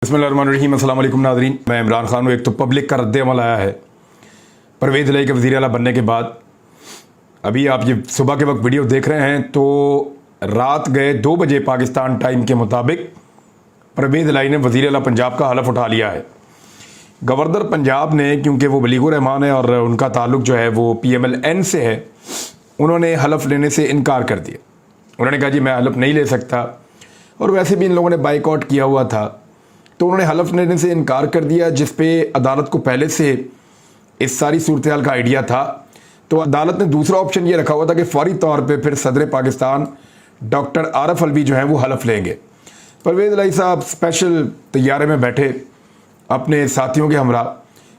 बिस्मिल्लाहिर्रहमानिर्रहीम। अस्सलाम वालेकुम नाज़रीन, मैं इमरान खान हूँ। एक तो पब्लिक का रद्द-ए-अमल आया है परवेज़ इलाही के वज़ीर आला बनने के बाद। अभी आप ये सुबह के वक्त वीडियो देख रहे हैं तो रात गए 2 बजे पाकिस्तान टाइम के मुताबिक परवेज़ इलाही ने वज़ीर आला पंजाब का हलफ उठा लिया है। गवर्नर पंजाब ने, क्योंकि वो वलीगुर रहमान है और उनका ताल्लुक जो है वो PMLN से है, उन्होंने हलफ लेने से इनकार कर दिया। उन्होंने कहा जी मैं हलफ नहीं ले सकता, और वैसे भी इन लोगों ने बाइकआउट किया हुआ था, तो उन्होंने हलफ लेने से इनकार कर दिया, जिस पे अदालत को पहले से इस सारी सूरत हाल का आइडिया था। तो अदालत ने दूसरा ऑप्शन ये रखा हुआ था कि फौरी तौर पे फिर सदर पाकिस्तान डॉक्टर आरफ अलवी जो है वो हलफ लेंगे। परवेज़ इलाही साहब स्पेशल तैयारे में बैठे अपने साथियों के हमरा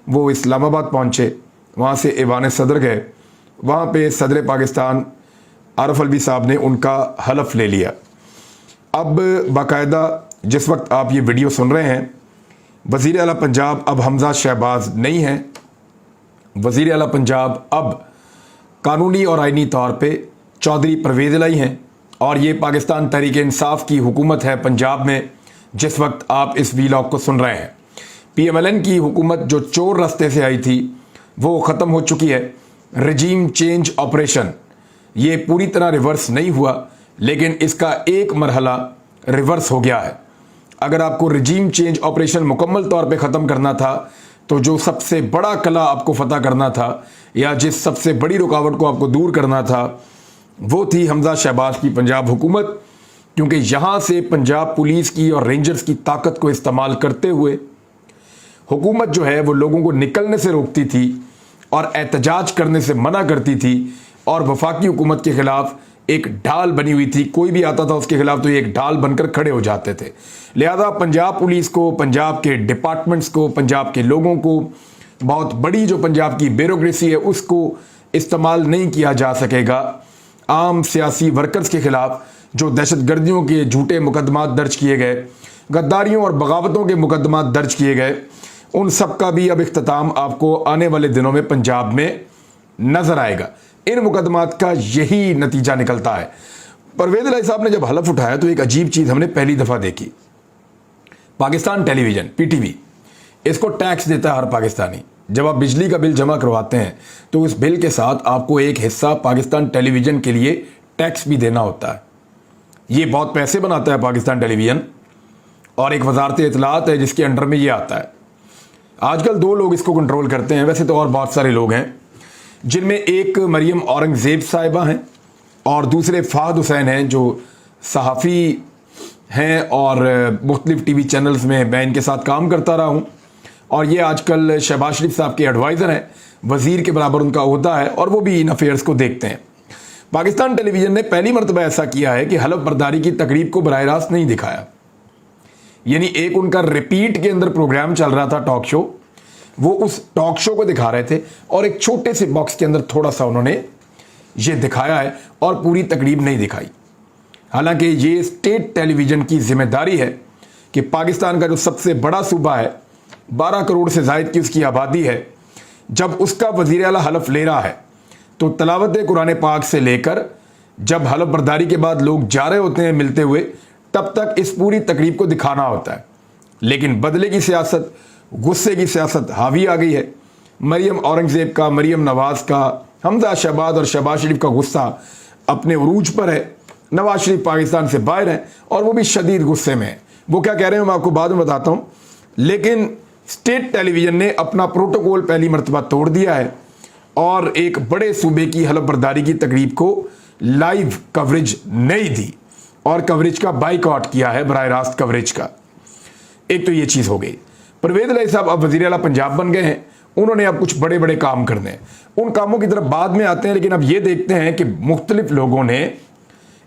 वो इस्लामाबाद पहुँचे, वहाँ से ऐवान सदर गए, वहाँ पे सदर पाकिस्तान आरफ अलवी साहब ने उनका हलफ ले लिया। अब बाकायदा जिस वक्त आप ये वीडियो सुन रहे हैं, वज़ीर आला पंजाब अब हमजा शहबाज नहीं है। वज़ीर आला पंजाब अब कानूनी और आइनी तौर पे चौधरी परवेज़ इलाही हैं, और ये पाकिस्तान तहरीक इंसाफ की हुकूमत है पंजाब में जिस वक्त आप इस वीलॉग को सुन रहे हैं। PMLN की हुकूमत जो चोर रास्ते से आई थी वो ख़त्म हो चुकी है। रजीम चेंज ऑपरेशन ये पूरी तरह रिवर्स नहीं हुआ, लेकिन इसका एक मरहला रिवर्स हो गया है। अगर आपको रजीम चेंज ऑपरेशन मुकम्मल तौर पे ख़त्म करना था, तो जो सबसे बड़ा कला आपको फतह करना था या जिस सबसे बड़ी रुकावट को आपको दूर करना था, वो थी हमजा शहबाज की पंजाब हुकूमत। क्योंकि यहाँ से पंजाब पुलिस की और रेंजर्स की ताकत को इस्तेमाल करते हुए हुकूमत जो है वो लोगों को निकलने से रोकती थी और एहतजाज करने से मना करती थी, और वफाकी हुकूमत के ख़िलाफ़ एक ढाल बनी हुई थी। कोई भी आता था उसके खिलाफ तो ये एक ढाल बनकर खड़े हो जाते थे। लिहाजा पंजाब पुलिस को, पंजाब के डिपार्टमेंट्स को, पंजाब के लोगों को, बहुत बड़ी जो पंजाब की ब्यूरोक्रेसी है उसको इस्तेमाल नहीं किया जा सकेगा आम सियासी वर्कर्स के खिलाफ। जो दहशतगर्दियों के झूठे मुकदमात दर्ज किए गए, गद्दारियों और बगावतों के मुकदमात दर्ज किए गए, उन सब का भी अब इख्तिताम आपको आने वाले दिनों में पंजाब में नजर आएगा। इन मुकदमात का यही नतीजा निकलता है। परवेज़ इलाही साहब ने जब हलफ उठाया तो एक अजीब चीज़ हमने पहली दफ़ा देखी। पाकिस्तान टेलीविज़न PTV इसको टैक्स देता है हर पाकिस्तानी। जब आप बिजली का बिल जमा करवाते हैं तो उस बिल के साथ आपको एक हिस्सा पाकिस्तान टेलीविज़न के लिए टैक्स भी देना होता है। ये बहुत पैसे बनाता है पाकिस्तान टेलीविज़न, और एक वजारत इत्तलात है जिसके अंडर में ये आता है। आजकल 2 लोग इसको कंट्रोल करते हैं, वैसे तो और बहुत सारे लोग हैं, जिनमें एक मरियम औरंगज़ेब साहिबा हैं और दूसरे फ़हद हुसैन हैं जो सहाफ़ी हैं और मुख्तलिफ़ TV चैनल्स में मैं इनके साथ काम करता रहा हूँ, और ये आजकल शहबाज शरीफ साहब के एडवाइज़र हैं। वज़ीर के बराबर उनका ओहदा है और वो भी इन अफेयर्स को देखते हैं। पाकिस्तान टेलीविज़न ने पहली मरतबा ऐसा किया है कि हलफ बर्दारी की तकरीब को बराह रास्त नहीं दिखाया। यानी एक उनका रिपीट के अंदर प्रोग्राम चल रहा था, टॉक शो, वो उस टॉक शो को दिखा रहे थे और एक छोटे से बॉक्स के अंदर थोड़ा सा उन्होंने ये दिखाया है और पूरी तकरीब नहीं दिखाई। हालांकि ये स्टेट टेलीविज़न की जिम्मेदारी है कि पाकिस्तान का जो सबसे बड़ा सूबा है, 12 करोड़ से ज़ायद की उसकी आबादी है, जब उसका वज़ीर आला हलफ ले रहा है तो तलावत कुरान पाक से लेकर जब हलफ बर्दारी के बाद लोग जा रहे होते हैं मिलते हुए, तब तक इस पूरी तकरीब को दिखाना होता है। लेकिन बदले की सियासत, गुस्से की सियासत हावी आ गई है। मरियम औरंगज़ेब का, मरियम नवाज़ का, हमजा शहबाज और शहबाज शरीफ का गुस्सा अपने उरूज पर है। नवाज शरीफ पाकिस्तान से बाहर हैं और वो भी शदीद गुस्से में है। वो क्या कह रहे हैं मैं आपको बाद में बताता हूँ। लेकिन स्टेट टेलीविज़न ने अपना प्रोटोकॉल पहली मरतबा तोड़ दिया है और एक बड़े सूबे की हलफ बर्दारी की तकरीब को लाइव कवरेज नहीं दी और कवरेज का बाइकआउट किया है, बराह रास्त कवरेज का। एक तो ये चीज़ हो गई। परवेज़ इलाही साहब अब वज़ीर आला पंजाब बन गए हैं, उन्होंने अब कुछ बड़े बड़े काम करने हैं। उन कामों की तरफ बाद में आते हैं, लेकिन अब ये देखते हैं कि मुख्तलिफ लोगों ने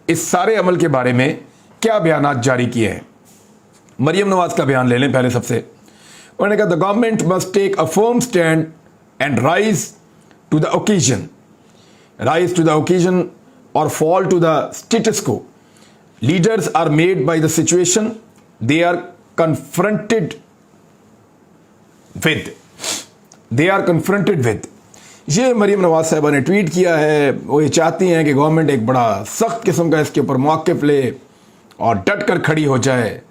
इस सारे अमल के बारे में क्या बयानात जारी किए हैं। मरियम नवाज का बयान ले लें पहले सबसे। उन्होंने कहा the government must take a firm stand and rise to the occasion और fall to the status quo. Leaders are made by the situation they are confronted with. ये मरियम नवाज साहबा ने ट्वीट किया है। वो ये चाहती हैं कि गवर्नमेंट एक बड़ा सख्त किस्म का इसके ऊपर मौक़िफ़ ले और डट कर खड़ी हो जाए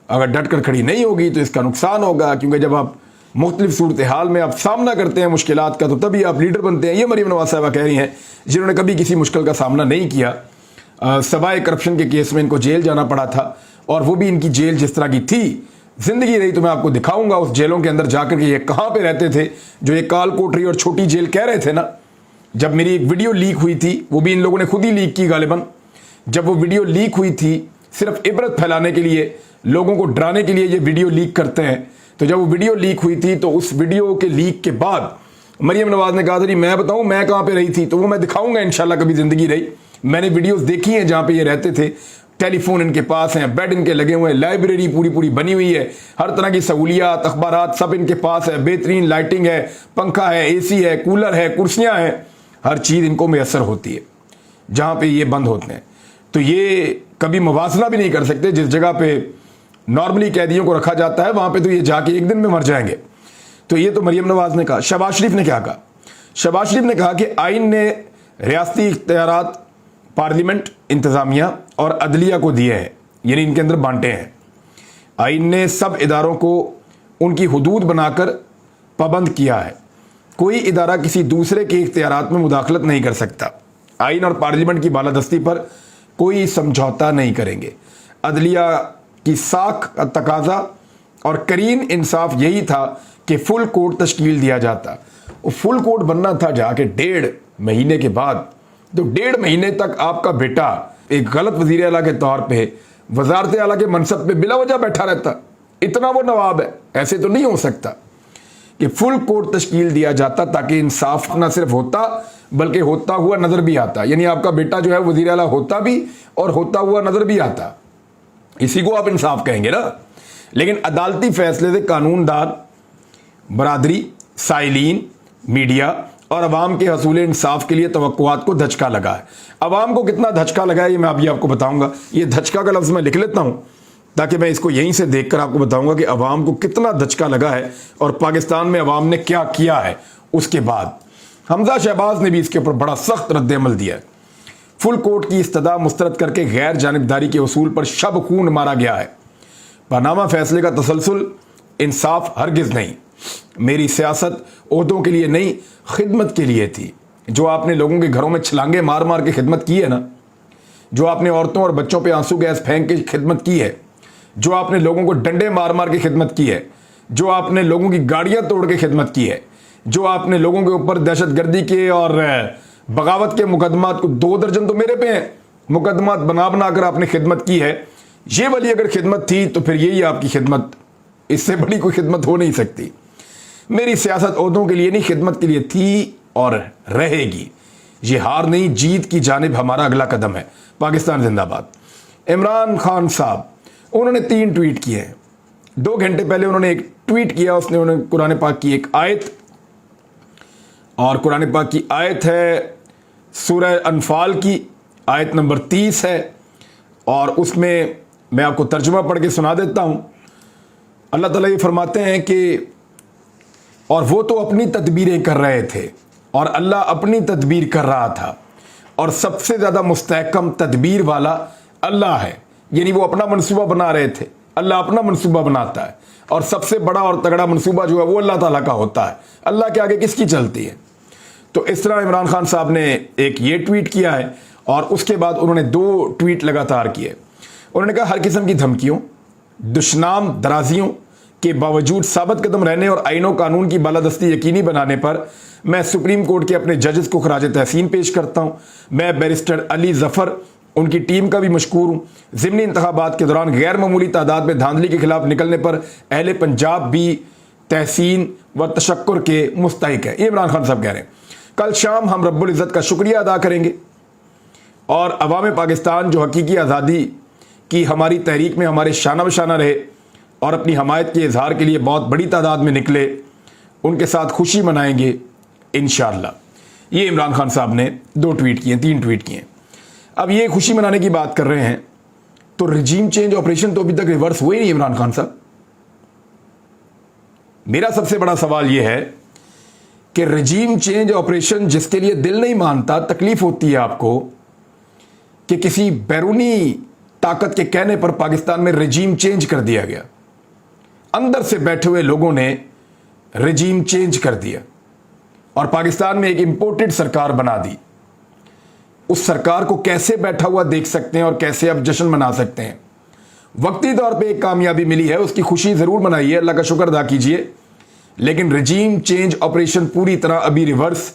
अगर डट कर खड़ी नहीं होगी तो इसका नुकसान होगा, क्योंकि जब आप मुख्तलिफ सूरत हाल में आप सामना करते हैं मुश्किलात का तो तभी आप लीडर बनते हैं। ये मरीम नवाज साहिबा कह रही हैं जिन्होंने कभी किसी मुश्किल का सामना नहीं किया। सवाए करप्शन के केस में इनको जेल जाना पड़ा था, और वो भी इनकी जेल जिस तरह की थी, जिंदगी रही तो मैं आपको दिखाऊंगा उस जेलों के अंदर जाकर के ये कहाँ पे रहते थे, जो ये काल कोठरी और छोटी जेल कह रहे थे ना। जब मेरी एक वीडियो लीक हुई थी, वो भी इन लोगों ने खुद ही लीक की गालिबन, जब वो वीडियो लीक हुई थी सिर्फ इबरत फैलाने के लिए, लोगों को डराने के लिए ये वीडियो लीक करते हैं, तो जब वो वीडियो लीक हुई थी तो उस वीडियो के लीक के बाद मरीम नवाज ने कहा था मैं बताऊं मैं कहाँ पे रही थी, तो वो मैं दिखाऊंगा इंशाल्लाह कभी जिंदगी रही। मैंने वीडियोस देखी हैं जहाँ पे ये रहते थे, टेलीफोन इनके पास हैं, बेड इनके लगे हुए हैं, लाइब्रेरी पूरी पूरी बनी हुई है, हर तरह की सहूलियात अखबारात सब इनके पास है, बेहतरीन लाइटिंग है, पंखा है, AC है, कूलर है, कुर्सियाँ हैं, हर चीज़ इनको मैसर होती है जहाँ पे ये बंद होते हैं। तो ये कभी मुवाजना भी नहीं कर सकते, जिस जगह पे नॉर्मली कैदियों को रखा जाता है वहाँ पे तो ये जाके एक दिन में मर जाएंगे। तो ये तो मरीम नवाज ने कहा। शहबाज शरीफ ने क्या कहा? शहबाज शरीफ ने कहा कि आइन ने रियासती इख्तियारात पार्लियामेंट, इंतज़ामिया और अदलिया को दिए हैं, यानी इनके अंदर बांटे हैं। आइन ने सब इदारों को उनकी हुदूद बनाकर पाबंद किया है। कोई इदारा किसी दूसरे के इख्तियारात में मुदाखलत नहीं कर सकता। आइन और पार्लियामेंट की बालादस्ती पर कोई समझौता नहीं करेंगे। अदलिया की साख का तकाजा और करीन इंसाफ यही था कि फुल कोर्ट तश्कील दिया जाता। और फुल कोर्ट बनना था जाके 1.5 महीने के बाद। तो 1.5 महीने तक आपका बेटा एक गलत वजीर आला के तौर पे वजारत आला के मनसब पे बिला वजह बैठा रहता। इतना वो नवाब है, ऐसे तो नहीं हो सकता कि फुल कोर्ट तश्कील दिया जाता ताकि इंसाफ ना सिर्फ होता बल्कि होता हुआ नजर भी आता। यानी आपका बेटा जो है वजीर आला होता भी और होता हुआ नजर भी आता। इसी को आप इंसाफ कहेंगे ना। लेकिन अदालती फैसले से कानूनदान, बरादरी, साइलीन, मीडिया और अवाम के हसूल इंसाफ के लिए तवक्कुआत को धचका लगा है। अवाम को कितना धचका लगा है ये मैं अभी आपको बताऊंगा। ये धचका का लफ्ज़ मैं लिख लेता हूं ताकि मैं इसको यहीं से देखकर आपको बताऊंगा कि अवाम को कितना धचका लगा है और पाकिस्तान में अवाम ने क्या किया है। उसके बाद हमजा शहबाज ने भी इसके ऊपर बड़ा सख्त रद्द-ए-अमल दिया है। फुल कोर्ट की इस्तदा मुस्तरद करके गैर जानिबदारी के उसूल पर शब खून मारा गया है। पनामा फैसले का तसलसल इंसाफ हरगिज नहीं। मेरी सियासत ओहदों के लिए नहीं, खिदमत के लिए थी। जो आपने लोगों के घरों में छलांगे मार मार के खिदमत की है ना, जो आपने औरतों और बच्चों पे आंसू गैस फेंक के खिदमत की है, जो आपने लोगों को डंडे मार मार के खिदमत की है, जो आपने लोगों की गाड़ियां तोड़ के खिदमत की है, जो आपने लोगों के ऊपर दहशतगर्दी के और बगावत के मुकदमात को 2 दर्जन तो मेरे पे हैं, मुकदमात बना बना कर आपने खिदमत की है। ये वाली अगर खिदमत थी तो फिर यही आपकी खिदमत, इससे बड़ी कोई खिदमत हो नहीं सकती। मेरी सियासत ओहदों के लिए नहीं, खिदमत के लिए थी और रहेगी। ये हार नहीं, जीत की जानिब हमारा अगला कदम है। पाकिस्तान जिंदाबाद। इमरान खान साहब, उन्होंने 3 ट्वीट किए हैं। 2 घंटे पहले उन्होंने एक ट्वीट किया, उन्होंने कुरान पाक की एक आयत, और कुरान पाक की आयत है सूरह अनफाल की आयत नंबर 30 है, और उसमें मैं आपको तर्जुमा पढ़ के सुना देता हूं। अल्लाह ताला ये फरमाते हैं कि और वो तो अपनी तदबीरें कर रहे थे और अल्लाह अपनी तदबीर कर रहा था, और सबसे ज़्यादा मुस्तहकम तदबीर वाला अल्लाह है। यानी वो अपना मनसूबा बना रहे थे, अल्लाह अपना मनसूबा बनाता है, और सबसे बड़ा और तगड़ा मनसूबा जो है वो अल्लाह ताला का होता है। अल्लाह के आगे किसकी चलती है। तो इस तरह इमरान खान साहब ने एक ये ट्वीट किया है, और उसके बाद उन्होंने 2 ट्वीट लगातार किए। उन्होंने कहा हर किस्म की धमकियों, दुश्मनाम दराजियों के बावजूद साबित कदम रहने और आईन और कानून की बालादस्ती यकीनी बनाने पर मैं सुप्रीम कोर्ट के अपने जजेस को खराज तहसीन पेश करता हूँ। मैं बैरिस्टर अली जफर, उनकी टीम का भी मशकूर हूँ। ज़िमनी इंतखाबात के दौरान गैर मामूली तादाद में धांधली के खिलाफ निकलने पर अहले पंजाब भी तहसीन व तशक्कुर के मुस्तहिक है। ये इमरान खान साहब कह रहे हैं। कल शाम हम रब्बुल इज़्ज़त का शुक्रिया अदा करेंगे, और अवाम पाकिस्तान जो हकीकी आज़ादी की हमारी तहरीक में हमारे शाना बशाना रहे और अपनी हमायत के इजहार के लिए बहुत बड़ी तादाद में निकले, उनके साथ खुशी मनाएंगे इंशाअल्लाह। ये इमरान खान साहब ने 2 ट्वीट किए, 3 ट्वीट किए। अब ये खुशी मनाने की बात कर रहे हैं, तो रिजीम चेंज ऑपरेशन तो अभी तक रिवर्स हुए नहीं इमरान खान साहब। मेरा सबसे बड़ा सवाल यह है कि रिजीम चेंज ऑपरेशन जिसके लिए दिल नहीं मानता, तकलीफ होती है आपको कि किसी बैरूनी ताकत के कहने पर पाकिस्तान में रजीम चेंज कर दिया गया। अंदर से बैठे हुए लोगों ने रजीम चेंज कर दिया और पाकिस्तान में एक इंपोर्टेड सरकार बना दी। उस सरकार को कैसे बैठा हुआ देख सकते हैं और कैसे अब जश्न मना सकते हैं। वक्ती तौर पे एक कामयाबी मिली है, उसकी खुशी जरूर मनाइए, अल्लाह का शुक्र अदा कीजिए, लेकिन रजीम चेंज ऑपरेशन पूरी तरह अभी रिवर्स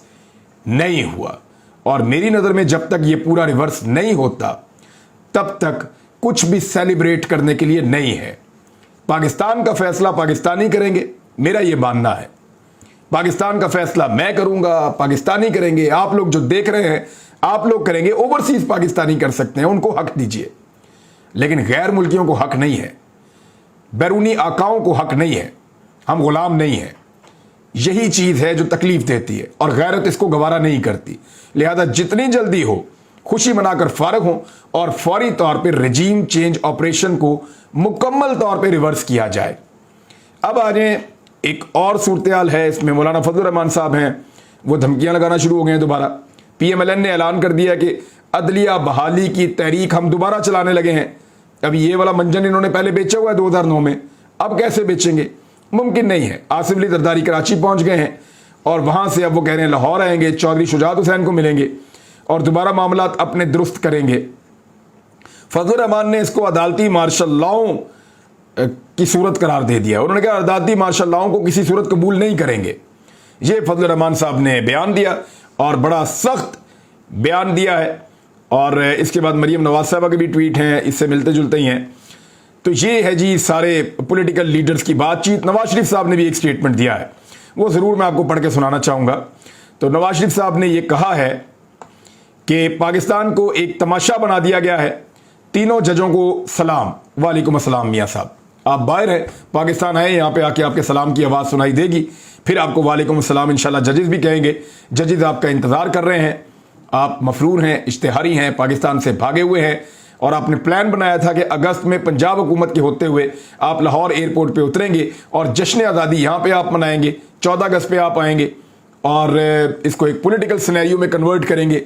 नहीं हुआ। और मेरी नजर में जब तक ये पूरा रिवर्स नहीं होता तब तक कुछ भी सेलिब्रेट करने के लिए नहीं है। पाकिस्तान का फैसला पाकिस्तानी करेंगे, मेरा ये मानना है। पाकिस्तान का फैसला मैं करूंगा, पाकिस्तानी करेंगे, आप लोग जो देख रहे हैं आप लोग करेंगे। ओवरसीज पाकिस्तानी कर सकते हैं, उनको हक दीजिए, लेकिन गैर मुल्कियों को हक नहीं है, बैरूनी आकाओं को हक नहीं है। हम गुलाम नहीं हैं। यही चीज है जो तकलीफ देती है और गैरत इसको गवारा नहीं करती। लिहाजा जितनी जल्दी हो खुशी मनाकर फारग हो और फौरी तौर पर रजीम चेंज ऑपरेशन को मुकम्मल तौर पर रिवर्स किया जाए। अब आ जाए, एक और सूरत है, इसमें मौलाना फजल रहमान साहब हैं, वो धमकियां लगाना शुरू हो गए हैं दोबारा। PMLN ने ऐलान कर दिया कि अदलिया बहाली की तहरीक हम दोबारा चलाने लगे हैं। अभी ये वाला मंजन इन्होंने पहले बेचा हुआ है 2009 में, अब कैसे बेचेंगे? मुमकिन नहीं है। आसिफ अली जरदारी कराची पहुंच गए हैं और वहां से अब वो कह रहे हैं लाहौर आएंगे, चौधरी शुजात हुसैन को मिलेंगे और दोबारा मामला अपने दुरुस्त करेंगे। फजल रहमान ने इसको अदालती मार्शल लॉ की सूरत करार दे दिया। उन्होंने कहा अदालती मार्शल लॉ को किसी सूरत कबूल नहीं करेंगे। ये फजल रहमान साहब ने बयान दिया और बड़ा सख्त बयान दिया है। और इसके बाद मरीम नवाज साहबा के भी ट्वीट हैं, इससे मिलते जुलते ही हैं। तो ये है जी सारे पॉलिटिकल लीडर्स की बातचीत। नवाज शरीफ साहब ने भी एक स्टेटमेंट दिया है, वो ज़रूर मैं आपको पढ़ के सुनाना चाहूँगा। तो नवाज शरीफ साहब ने ये कहा है कि पाकिस्तान को एक तमाशा बना दिया गया है। तीनों जजों को सलाम। वालेकुम अस्सलाम मियाँ साहब, आप बाहर हैं, पाकिस्तान आए, यहाँ पे आके आपके सलाम की आवाज़ सुनाई देगी, फिर आपको वालेकुम अस्सलाम इंशाल्लाह जजेस भी कहेंगे। जजेस आपका इंतज़ार कर रहे हैं, आप मफरूर हैं, इश्तिहारी हैं, पाकिस्तान से भागे हुए हैं और आपने प्लान बनाया था कि अगस्त में पंजाब हुकूमत के होते हुए आप लाहौर एयरपोर्ट पे उतरेंगे और जश्न आज़ादी यहाँ पे आप मनाएंगे। 14 अगस्त पे आप आएंगे और इसको एक पॉलिटिकल सिनेरियो में कन्वर्ट करेंगे,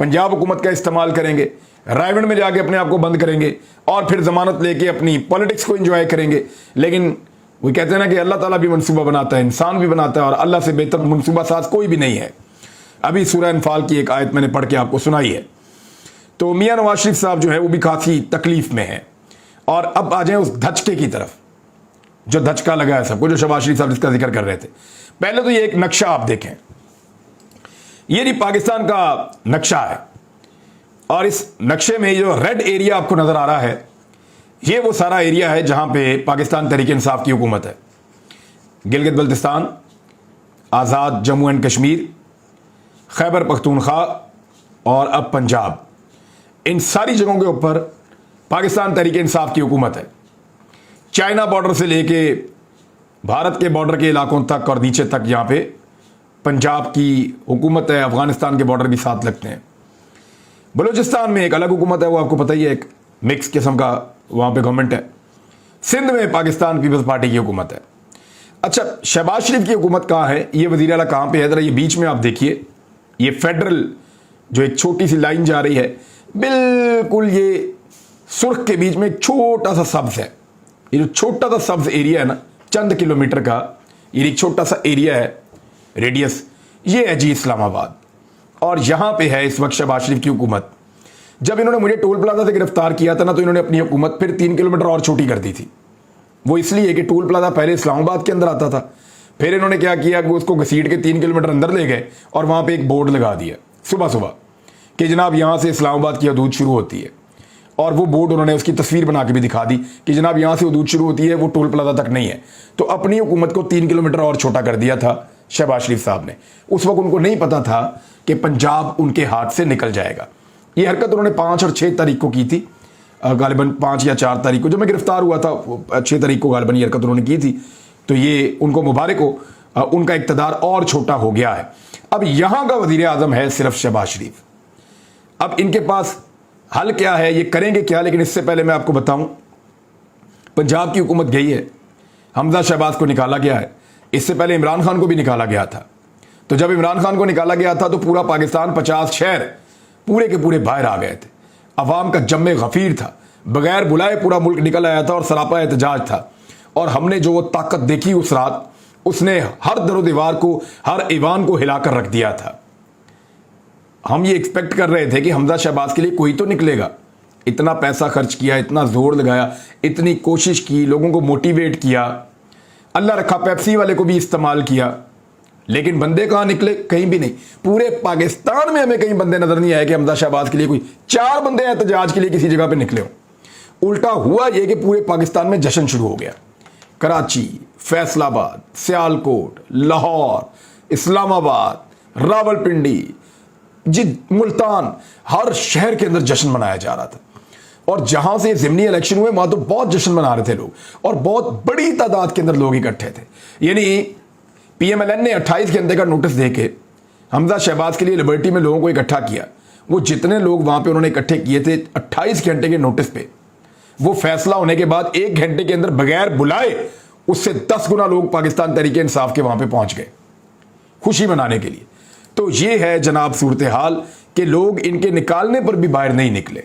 पंजाब हुकूमत का इस्तेमाल करेंगे, रायगढ़ में जाके अपने आप को बंद करेंगे और फिर जमानत लेके अपनी पॉलिटिक्स को एंजॉय करेंगे। लेकिन वो कहते हैं ना कि अल्लाह ताला भी मनसूबा बनाता है, इंसान भी बनाता है और अल्लाह से बेहतर मनसूबा साज कोई भी नहीं है। अभी सूरह अनफाल की एक आयत मैंने पढ़ के आपको सुनाई है। तो मियां नवाज शरीफ साहब जो है वो भी काफ़ी तकलीफ में है। और अब आ जाए उस धचके की तरफ, जो धचका लगा है सबको, जो शहबाज शरीफ साहब जिसका जिक्र कर रहे थे। पहले तो ये एक नक्शा आप देखें, ये नहीं पाकिस्तान का नक्शा है और इस नक्शे में जो रेड एरिया आपको नजर आ रहा है, ये वो सारा एरिया है जहां पे पाकिस्तान तहरीक इंसाफ की हुकूमत है। गिलगित बल्तिस्तान, आज़ाद जम्मू एंड कश्मीर, खैबर पख्तूनख्वा और अब पंजाब, इन सारी जगहों के ऊपर पाकिस्तान तहरीक इंसाफ की हुकूमत है। चाइना बॉर्डर से लेके भारत के बॉर्डर के इलाकों तक और नीचे तक यहाँ पे पंजाब की हुकूमत है। अफगानिस्तान के बॉर्डर भी साथ लगते हैं। बलूचिस्तान में एक अलग हुकूमत है, वो आपको पता ही है, एक मिक्स किस्म का वहाँ पे गवर्नमेंट है। सिंध में पाकिस्तान पीपल्स पार्टी की हुकूमत है। अच्छा, शहबाज शरीफ की हुकूमत कहाँ है, ये वज़ीर आला कहाँ पे है? ज़रा ये बीच में आप देखिए, ये फेडरल जो एक छोटी सी लाइन जा रही है, बिल्कुल ये सुर्ख के बीच में एक छोटा सा सब्ज है। ये जो छोटा सा सब्ज एरिया है ना, चंद किलोमीटर का ये एक छोटा सा एरिया है, रेडियस, ये है जी इस्लामाबाद। और यहां पे है इस वक्त शहबाज शरीफ की हुकूमत। जब इन्होंने मुझे टोल प्लाजा से गिरफ्तार किया था ना, तो इन्होंने अपनी हुकूमत फिर 3 किलोमीटर और छोटी कर दी थी। वो इसलिए कि टोल प्लाजा पहले इस्लामाबाद के अंदर आता था, फिर इन्होंने क्या किया कि उसको घसीट के 3 किलोमीटर अंदर ले गए और वहां पे एक बोर्ड लगा दिया सुबह सुबह कि जनाब यहां से इस्लामाबाद की हदूद शुरू होती है। और वो बोर्ड उन्होंने उसकी तस्वीर बना के भी दिखा दी कि जनाब यहां से हदूद शुरू होती है, वो टोल प्लाजा तक नहीं है। तो अपनी हुकूमत को 3 किलोमीटर और छोटा कर दिया था शहबाज शरीफ साहब ने। उस वक्त उनको नहीं पता था कि पंजाब उनके हाथ से निकल जाएगा। ये हरकत उन्होंने 5 और 6 तारीख को की थी, गालिबन 5 या 4 तारीख को, जब मैं गिरफ्तार हुआ था 6 तारीख को गालिबन ये हरकत उन्होंने की थी। तो ये उनको मुबारक हो, उनका इक़्तिदार और छोटा हो गया है। अब यहां का वज़ीर आज़म है सिर्फ शहबाज शरीफ। अब इनके पास हल क्या है, ये करेंगे क्या? लेकिन इससे पहले मैं आपको बताऊं, पंजाब की हुकूमत गई है, हमजा शहबाज को निकाला गया है, इससे पहले इमरान खान को भी निकाला गया था। तो जब इमरान खान को निकाला गया था तो पूरा पाकिस्तान 50 शहर पूरे के पूरे बाहर आ गए थे। अवाम का जम्मे गफीर था, बगैर बुलाए पूरा मुल्क निकल आया था और सरापा एहतजाज था। और हमने जो वो ताकत देखी उस रात, उसने हर दरो दीवार को, हर ईवान को हिलाकर रख दिया था। हम ये एक्सपेक्ट कर रहे थे कि हमजा शहबाज के लिए कोई तो निकलेगा। इतना पैसा खर्च किया, इतना जोर लगाया, इतनी कोशिश की, लोगों को मोटिवेट किया, अल्लाह रखा पेप्सी वाले को भी इस्तेमाल किया, लेकिन बंदे कहाँ निकले? कहीं भी नहीं। पूरे पाकिस्तान में हमें कहीं बंदे नजर नहीं आए कि हमजा शहबाज के लिए कोई 4 बंदे एहतजाज के लिए किसी जगह पे निकले हो। उल्टा हुआ ये कि पूरे पाकिस्तान में जश्न शुरू हो गया। कराची, फैसलाबाद, सियालकोट, लाहौर, इस्लामाबाद, रावलपिंडी, मुल्तान, हर शहर के अंदर जश्न मनाया जा रहा था। और जहां से ज़िमनी इलेक्शन हुए वहां तो बहुत जश्न मना रहे थे लोग, और बहुत बड़ी तादाद के अंदर लोग इकट्ठे थे। यानी PMLN ने 28 घंटे का नोटिस देके हमजा शहबाज के लिए लिबर्टी में लोगों को इकट्ठा किया। वो जितने लोग वहां पे उन्होंने इकट्ठे किए थे 28 घंटे के नोटिस पे, वो फैसला होने के बाद 1 घंटे के अंदर बगैर बुलाए उससे 10 गुना लोग पाकिस्तान तहरीक इंसाफ के वहां पे पहुंच गए खुशी मनाने के लिए। तो ये है जनाब सूरत हाल कि लोग इनके निकालने पर भी बाहर नहीं निकले,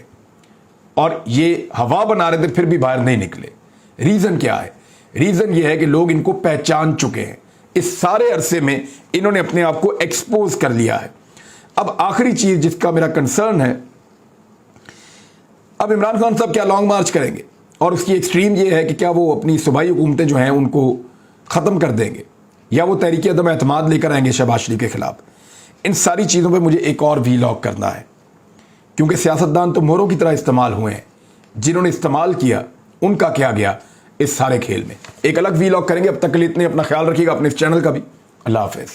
और ये हवा बना रहे थे फिर भी बाहर नहीं निकले। रीजन क्या है? रीजन ये है कि लोग इनको पहचान चुके हैं। इस सारे अरसे में इन्होंने अपने आप को एक्सपोज कर लिया है। अब आखिरी चीज जिसका मेरा कंसर्न है, अब इमरान खान साहब क्या लॉन्ग मार्च करेंगे, और उसकी एक्सट्रीम ये है कि क्या वो अपनी सूबाई हुकूमतें जो हैं उनको ख़त्म कर देंगे, या वो तहरीक अदम एतमाद लेकर आएंगे शहबाज शरीफ के खिलाफ। इन सारी चीज़ों पे मुझे एक और वीलॉग करना है, क्योंकि सियासतदान तो मोरों की तरह इस्तेमाल हुए हैं। जिन्होंने इस्तेमाल किया उनका क्या गया इस सारे खेल में। एक अलग वीलॉग करेंगे। अब तक के लिए इतने, अपना ख्याल रखिएगा, अपने इस चैनल का भी। अल्लाह हाफिज़।